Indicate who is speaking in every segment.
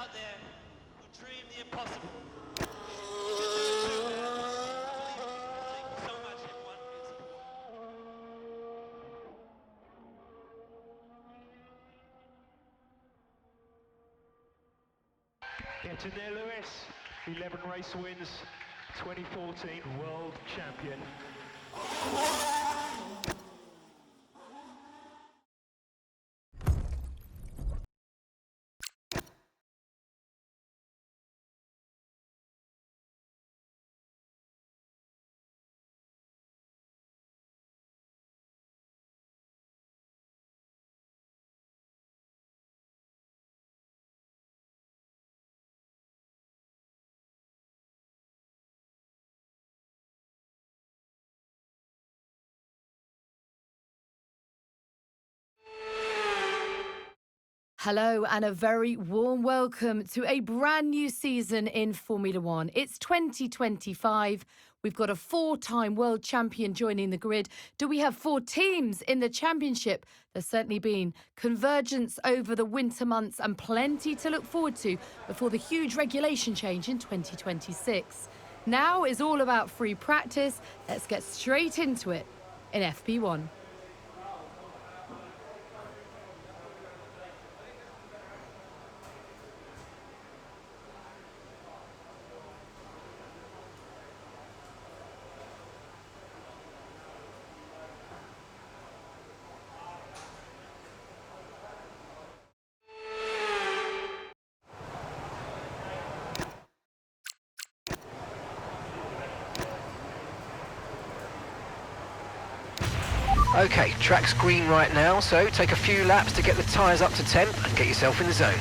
Speaker 1: out there who dream the impossible. You can do it too, man. I believe in you. Thank you so much, everyone, for your support.
Speaker 2: Get in there, Lewis. 11 race wins, 2014 world champion.
Speaker 3: Hello and a very warm welcome to a brand new season in Formula One. It's 2025. We've got a four-time world champion joining the grid. Do we have four teams in the championship? There's certainly been convergence over the winter months and plenty to look forward to before the huge regulation change in 2026. Now is all about free practice. Let's get straight into it in FP1.
Speaker 4: Okay, track's green right now, so take a few laps to get the tyres up to temp and get yourself in the zone.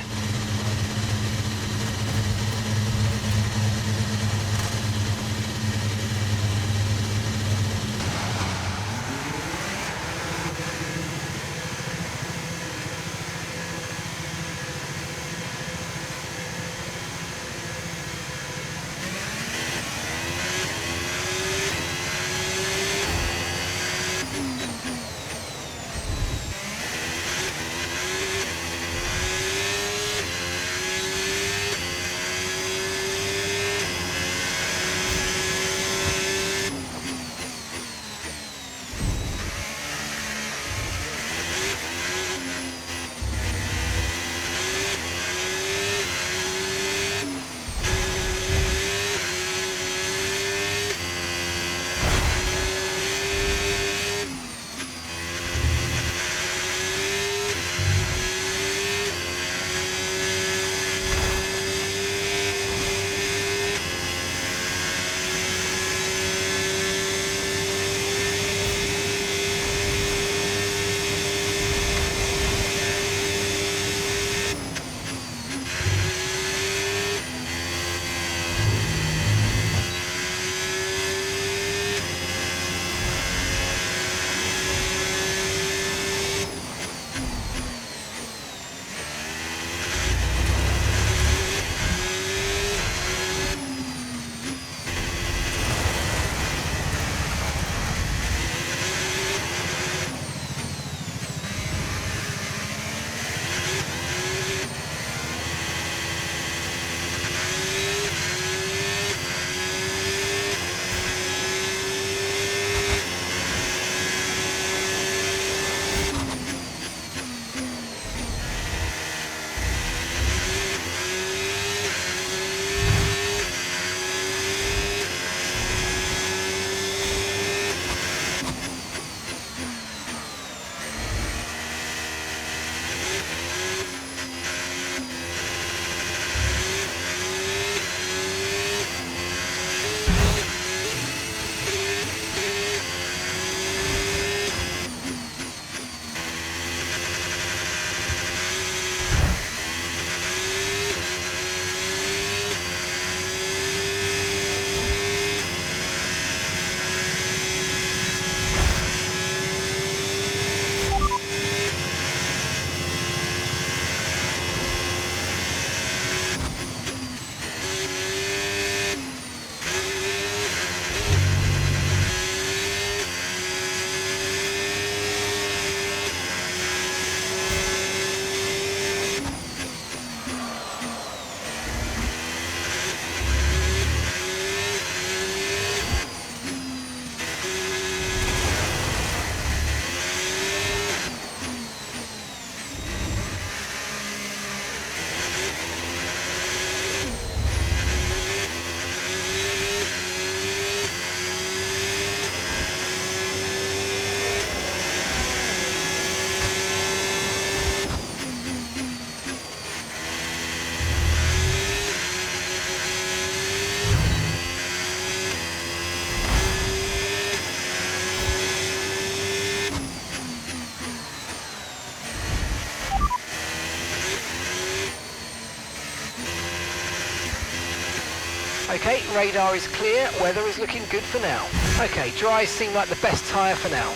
Speaker 4: Okay, radar is clear, weather is looking good for now. Okay, dries seem like the best tyre for now.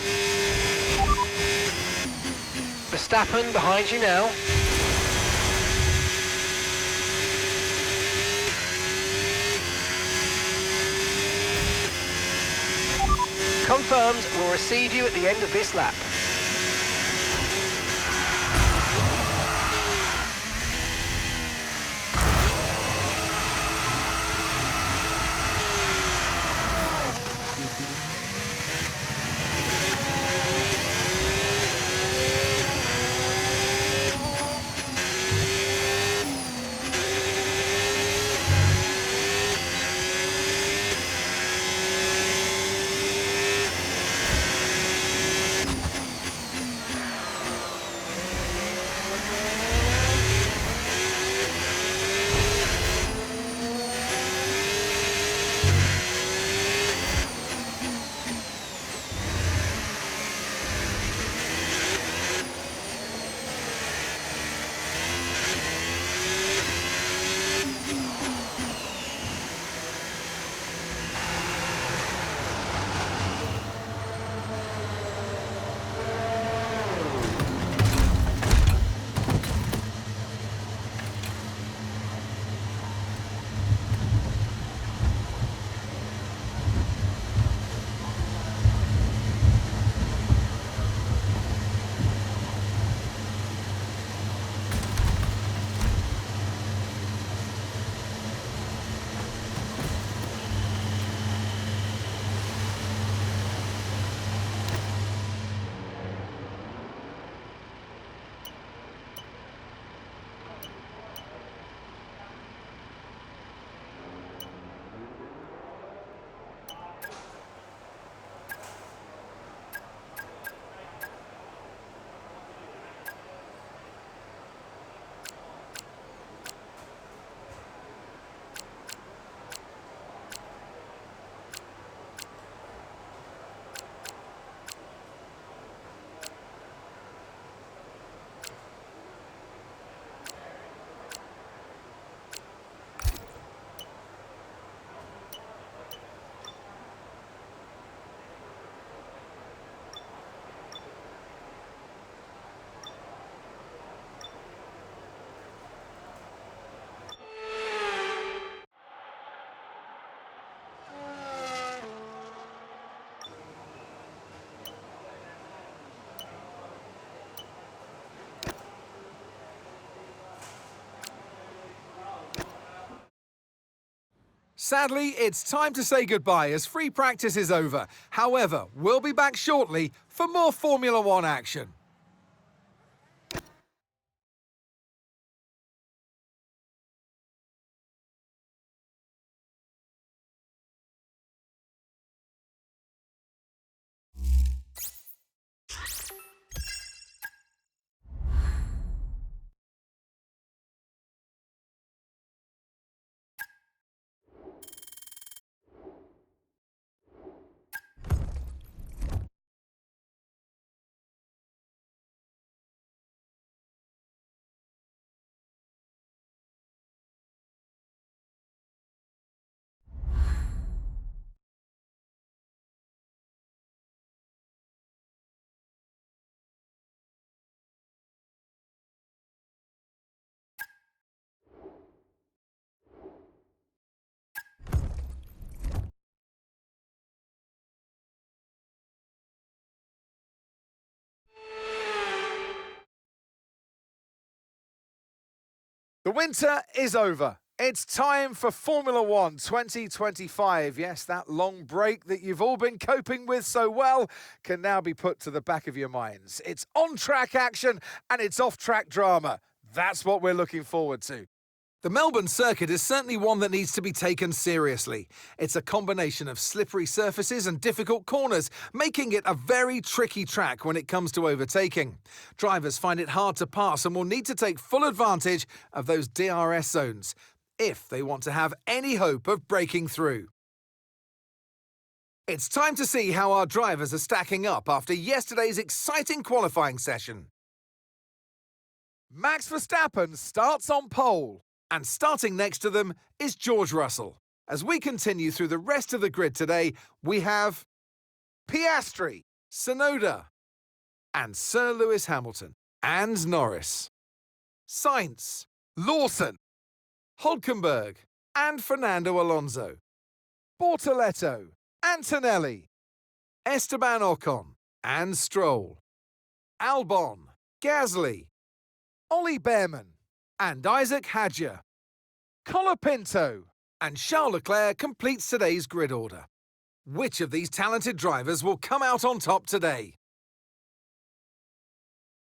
Speaker 4: Verstappen behind you now. Confirmed, we'll receive you at the end of this lap.
Speaker 5: Sadly, it's time to say goodbye as free practice is over. However, we'll be back shortly for more Formula One action. The winter is over. It's time for Formula One 2025. Yes, that long break that you've all been coping with so well can now be put to the back of your minds. It's on-track action and it's off-track drama. That's what we're looking forward to. The Melbourne circuit is certainly one that needs to be taken seriously. It's a combination of slippery surfaces and difficult corners, making it a very tricky track when it comes to overtaking. Drivers find it hard to pass and will need to take full advantage of those DRS zones if they want to have any hope of breaking through. It's time to see how our drivers are stacking up after yesterday's exciting qualifying session. Max Verstappen starts on pole. And starting next to them is George Russell. As we continue through the rest of the grid today, we have Piastri, Tsunoda, and Sir Lewis Hamilton, and Norris, Sainz, Lawson, Hülkenberg, and Fernando Alonso, Bortoleto, Antonelli, Esteban Ocon, and Stroll, Albon, Gasly, Ollie Behrman, and Isaac Hadjar, Colapinto, and Charles Leclerc completes today's grid order. Which of these talented drivers will come out on top today?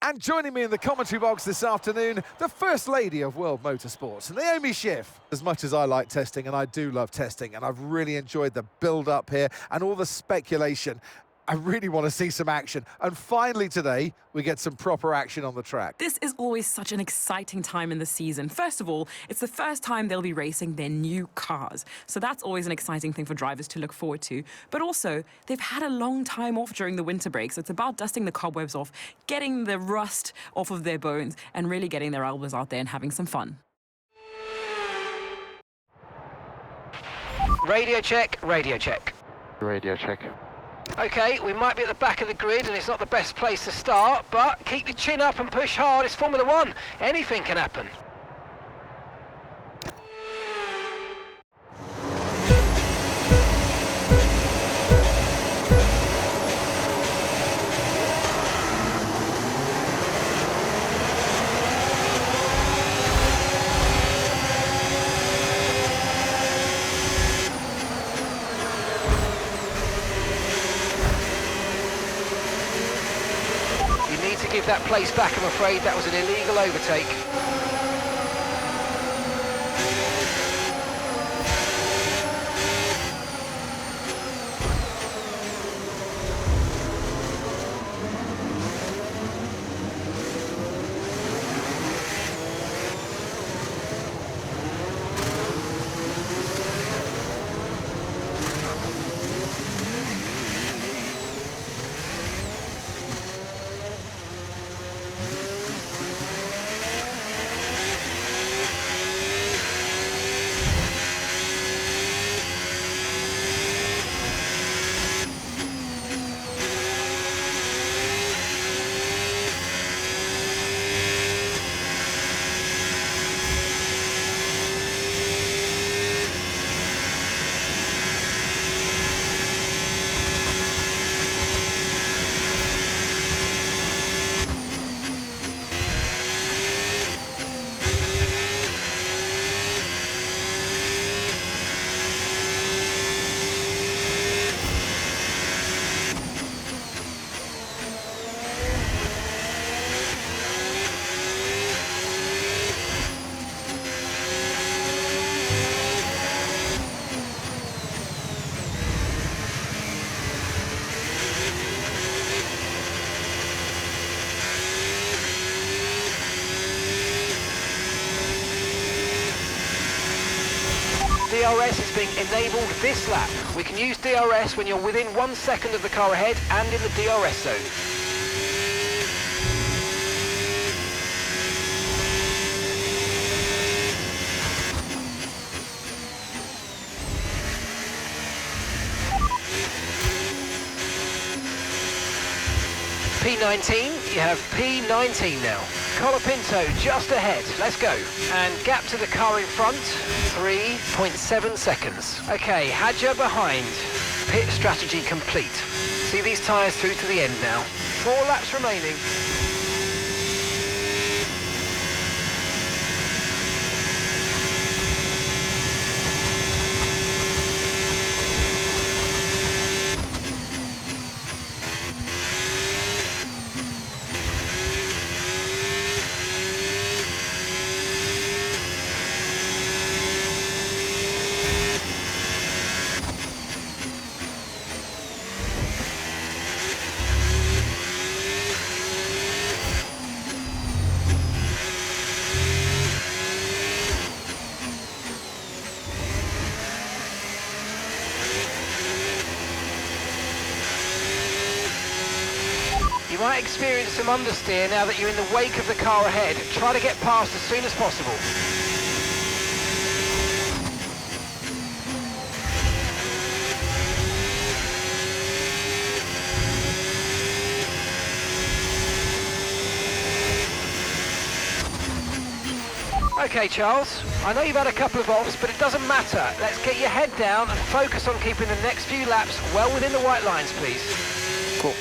Speaker 5: And joining me in the commentary box this afternoon, the First Lady of World Motorsports, Naomi Schiff. As much as I like testing, and I do love testing, and I've really enjoyed the build-up here and all the speculation, I really want to see some action. And finally today, we get some proper action on the track.
Speaker 6: This is always such an exciting time in the season. First of all, it's the first time they'll be racing their new cars. So that's always an exciting thing for drivers to look forward to. But also, they've had a long time off during the winter break. So it's about dusting the cobwebs off, getting the rust off of their bones, and really getting their elbows out there and having some fun.
Speaker 4: Radio check, radio check.
Speaker 2: Radio check.
Speaker 4: Okay, we might be at the back of the grid and it's not the best place to start, but keep your chin up and push hard. It's Formula One. Anything can happen. Give that place back, I'm afraid. That was an illegal overtake. DRS is being enabled this lap. We can use DRS when you're within 1 second of the car ahead and in the DRS zone. P19, you have P19 now. Colapinto just ahead, let's go. And gap to the car in front, 3.7 seconds. Okay, Hadjar behind. Pit strategy complete. See these tyres through to the end now. 4 laps remaining. You might experience some understeer now that you're in the wake of the car ahead. Try to get past as soon as possible. Okay, Charles, I know you've had a couple of offs, but it doesn't matter. Let's get your head down and focus on keeping the next few laps well within the white lines, please.
Speaker 7: Cool.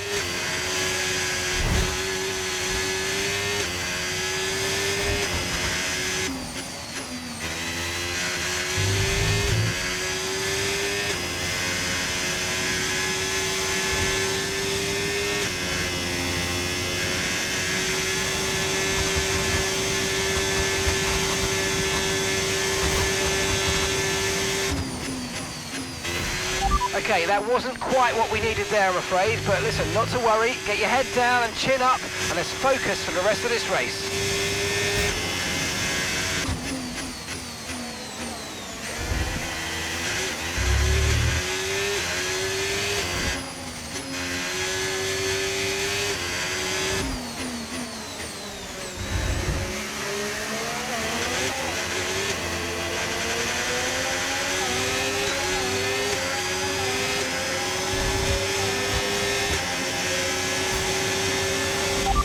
Speaker 4: Okay, that wasn't quite what we needed there, I'm afraid, but listen, not to worry, get your head down and chin up, and let's focus for the rest of this race.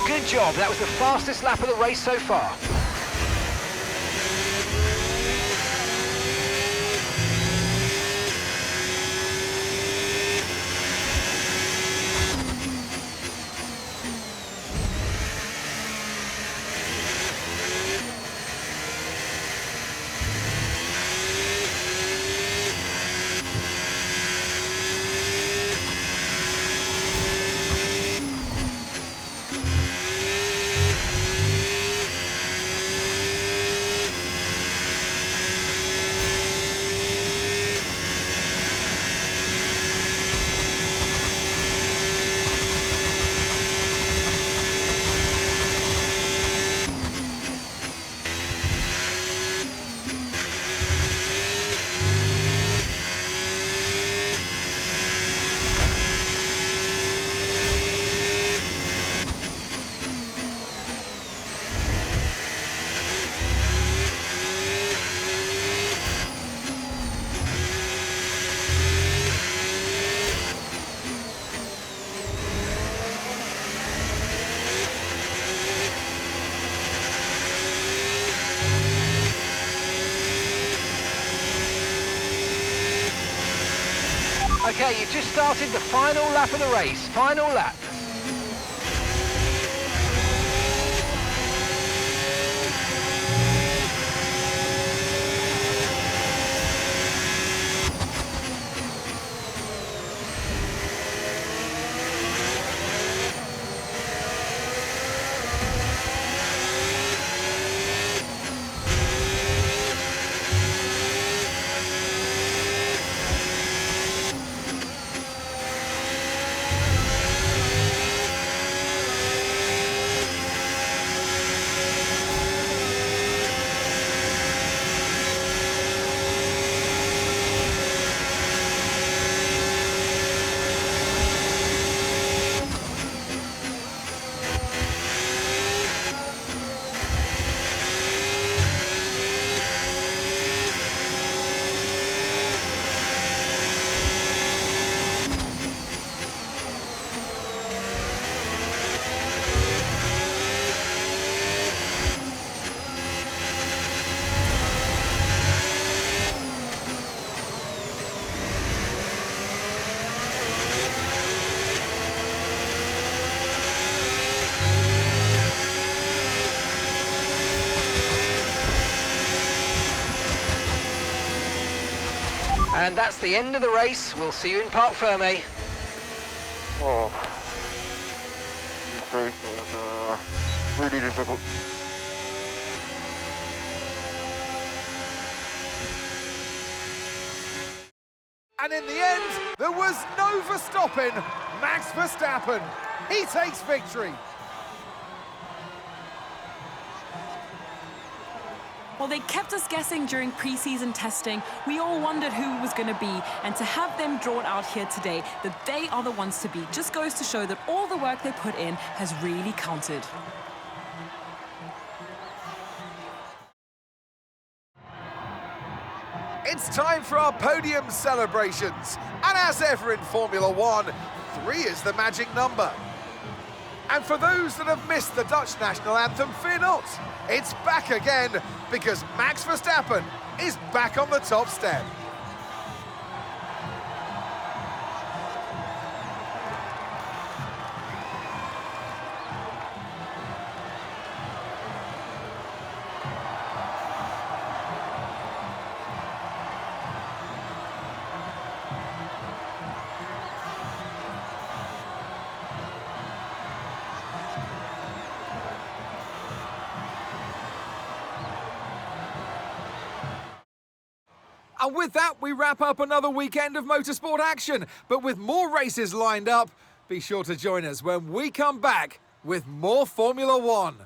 Speaker 4: Good job, that was the fastest lap of the race so far. Okay, you've just started the final lap of the race. Final lap. And that's the end of the race. We'll see you in Parc Fermé.
Speaker 7: Oh. This race was really difficult.
Speaker 5: And in the end, there was no Verstappen. Max Verstappen, he takes victory.
Speaker 6: Well, they kept us guessing during pre-season testing. We all wondered who it was going to be, and to have them drawn out here today, that they are the ones to beat, just goes to show that all the work they put in has really counted.
Speaker 5: It's time for our podium celebrations. And as ever in Formula One, 3 is the magic number. And for those that have missed the Dutch national anthem, fear not. It's back again because Max Verstappen is back on the top step. And with that, we wrap up another weekend of motorsport action. But with more races lined up, be sure to join us when we come back with more Formula One.